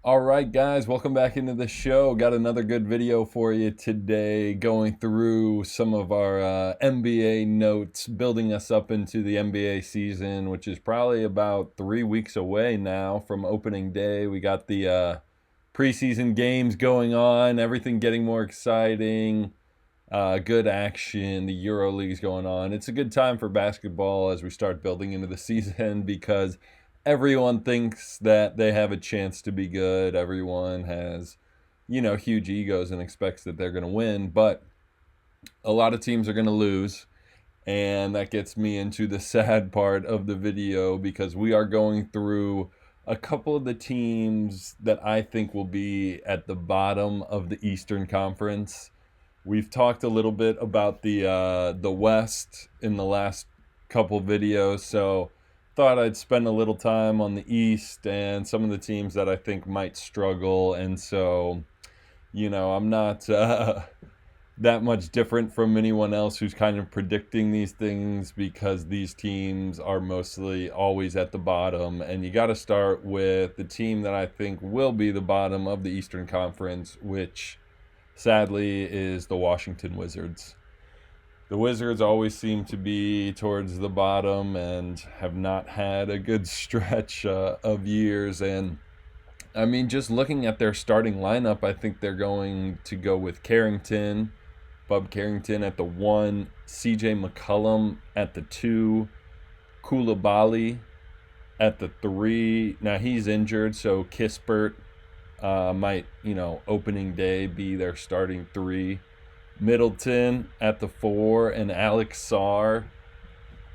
All right, guys, welcome back into the show. Got another good video for you today, going through some of our NBA notes, building us up into the NBA season, which is probably about 3 weeks away now from opening day. We got the preseason games going on, everything getting more exciting, good action. The Euro League's going on. It's a good time for basketball as we start building into the season because everyone thinks that they have a chance to be good. Everyone has, huge egos and expects that they're going to win, but a lot of teams are going to lose. And that gets me into the sad part of the video because we are going through a couple of the teams that I think will be at the bottom of the Eastern Conference. We've talked a little bit about the West in the last couple videos, so thought I'd spend a little time on the East and some of the teams that I think might struggle. And so, I'm not that much different from anyone else who's kind of predicting these things because these teams are mostly always at the bottom. And you got to start with the team that I think will be the bottom of the Eastern Conference, which sadly is the Washington Wizards. The Wizards always seem to be towards the bottom and have not had a good stretch of years. And I mean, just looking at their starting lineup, I think they're going to go with Bub Carrington at the 1, CJ McCollum at the 2, Koulibaly at the 3. Now he's injured, so Kispert might, opening day be their starting 3. Middleton at the 4 and Alex Sarr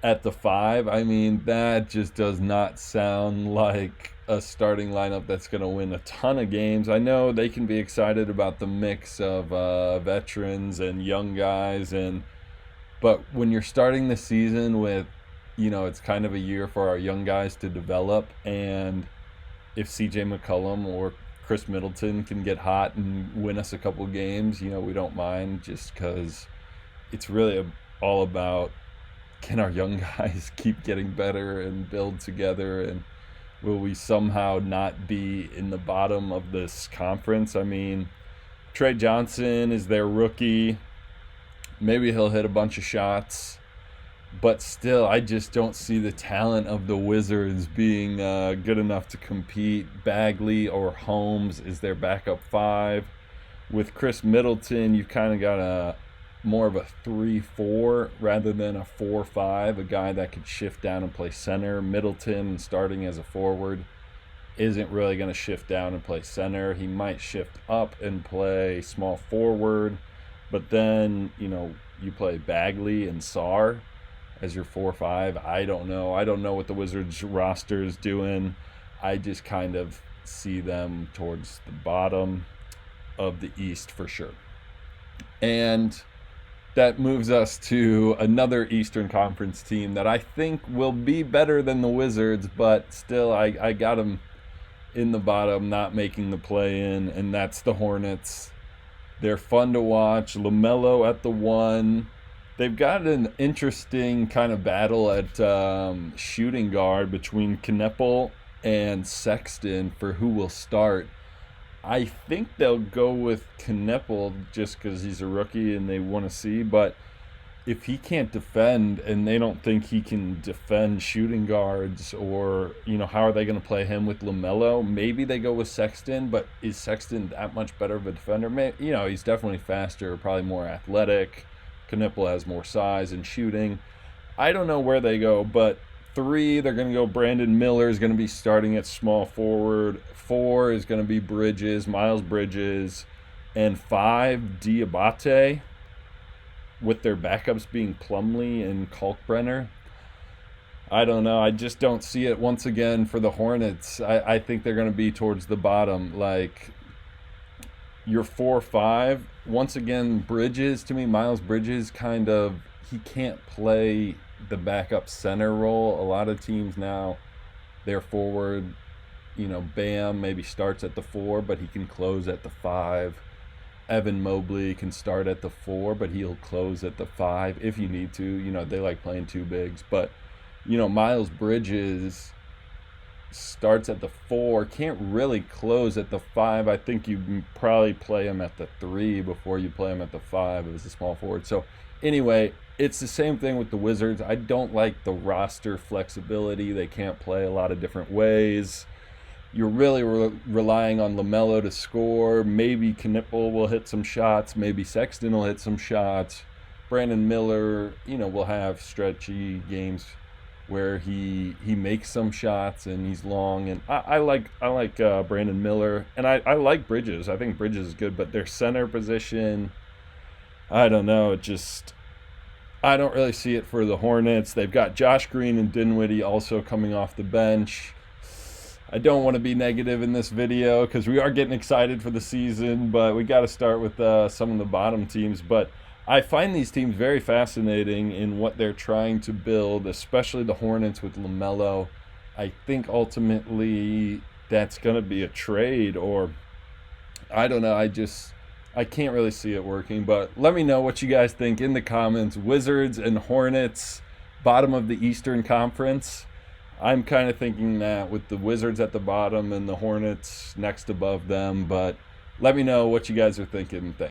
at the 5. I mean, that just does not sound like a starting lineup that's going to win a ton of games. I know they can be excited about the mix of veterans and young guys, but when you're starting the season with, it's kind of a year for our young guys to develop, and if CJ McCollum or Chris Middleton can get hot and win us a couple games, we don't mind, just because it's really all about, can our young guys keep getting better and build together, and will we somehow not be in the bottom of this conference? I mean, Trey Johnson is their rookie. Maybe he'll hit a bunch of shots, but still, I just don't see the talent of the Wizards being good enough to compete. Bagley or Holmes is their backup 5. With Chris Middleton, you've kind of got more of a 3-4 rather than a 4-5, a guy that could shift down and play center. Middleton, starting as a forward, isn't really going to shift down and play center. He might shift up and play small forward, but then, you play Bagley and Sarr as your 4-5. I don't know. I don't know what the Wizards roster is doing. I just kind of see them towards the bottom of the East for sure. And that moves us to another Eastern Conference team that I think will be better than the Wizards, but still I got them in the bottom, not making the play-in, and that's the Hornets. They're fun to watch. LaMelo at the 1. They've got an interesting kind of battle at shooting guard between Knepel and Sexton for who will start. I think they'll go with Knepel just because he's a rookie and they want to see, but if he can't defend and they don't think he can defend shooting guards, or, how are they going to play him with LaMelo? Maybe they go with Sexton, but is Sexton that much better of a defender? He's definitely faster, probably more athletic. Knipple has more size and shooting. I don't know where they go, but 3, they're going to go Brandon Miller is going to be starting at small forward. 4 is going to be Miles Bridges. And 5, Diabate, with their backups being Plumlee and Kalkbrenner. I don't know. I just don't see it once again for the Hornets. I think they're going to be towards the bottom. Like, your 4-5, once again, Bridges, to me, Miles Bridges he can't play the backup center role. A lot of teams now, their forward, Bam maybe starts at the 4, but he can close at the 5. Evan Mobley can start at the 4, but he'll close at the 5 if you need to. They like playing 2 bigs. But, Miles Bridges starts at the 4, can't really close at the 5. I think you probably play him at the 3 before you play him at the 5 as a small forward. So anyway, it's the same thing with the Wizards. I don't like the roster flexibility. They can't play a lot of different ways. You're really relying on LaMelo to score. Maybe Knipple will hit some shots. Maybe Sexton will hit some shots. Brandon Miller, will have stretchy games where he makes some shots and he's long. And I like Brandon Miller, and I like Bridges. I think Bridges is good, but their center position, I don't know. I don't really see it for the Hornets. They've got Josh Green and Dinwiddie also coming off the bench. I don't want to be negative in this video because we are getting excited for the season, but we got to start with some of the bottom teams. But I find these teams very fascinating in what they're trying to build, especially the Hornets with LaMelo. I think ultimately that's going to be a trade, or I don't know. I can't really see it working, but let me know what you guys think in the comments. Wizards and Hornets, bottom of the Eastern Conference. I'm kind of thinking that with the Wizards at the bottom and the Hornets next above them, but let me know what you guys are thinking. Thanks.